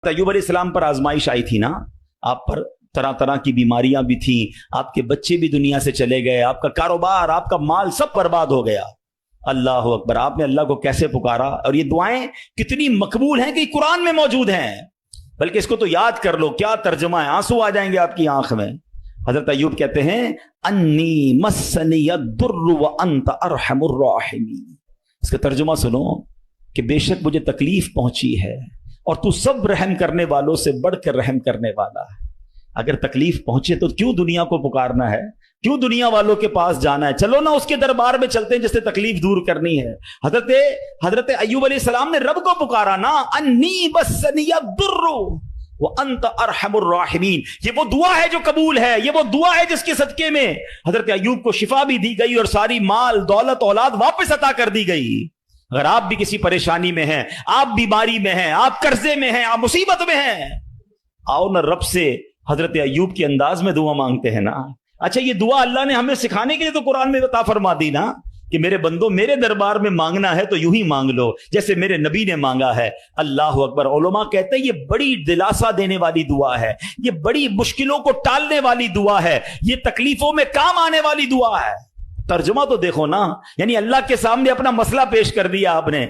अय्यूब अलैहिस्सलाम पर आजमाइश आई थी ना, आप पर तरह तरह की बीमारियां भी थी, आपके बच्चे भी दुनिया से चले गए, आपका कारोबार, आपका माल सब बर्बाद हो गया। अल्लाह अकबर, आपने अल्लाह को कैसे पुकारा, और ये दुआएं कितनी मकबूल हैं कि कुरान में मौजूद हैं। बल्कि इसको तो याद कर लो, क्या तर्जुमा है, आंसू आ जाएंगे आपकी आंख में। हजरत अय्यूब कहते हैं अन्नी मस्सनी यद्दुर्रु व अंत अरहमुर राहिमीन। इसका तर्जुमा सुनो कि बेशक मुझे तकलीफ पहुंची है और तू सब रहम करने वालों से बढ़कर रहम करने वाला है। अगर तकलीफ पहुंचे तो क्यों दुनिया को पुकारना है, क्यों दुनिया वालों के पास जाना है? चलो ना उसके दरबार में चलते हैं जिससे तकलीफ दूर करनी है। हजरत अय्यूब अलैहिस्सलाम ने रब को पुकारा ना, अन्नी मस्सनी यद्दुर्रु व अंत अरहमुर राहिमीन। ये वो दुआ है जो कबूल है, ये वो दुआ है जिसके सदके में हजरत अय्यूब को शिफा भी दी गई और सारी माल दौलत औलाद वापस अता कर दी गई। अगर आप भी किसी परेशानी में हैं, आप बीमारी में हैं, आप कर्जे में हैं, आप मुसीबत में हैं, आओ ना रब से हजरत अय्यूब के अंदाज में दुआ मांगते हैं ना। अच्छा, ये दुआ अल्लाह ने हमें सिखाने के लिए तो कुरान में अता फरमा दी ना कि मेरे बंदो, मेरे दरबार में मांगना है तो यूं ही मांग लो जैसे मेरे नबी ने मांगा है। अल्लाह अकबर। उलमा कहते हैं ये बड़ी दिलासा देने वाली दुआ है, ये बड़ी मुश्किलों को टालने वाली दुआ है, ये तकलीफों में काम आने वाली दुआ है। तर्जुमा तो देखो ना, यानी अल्लाह के सामने अपना मसला पेश कर दिया आपने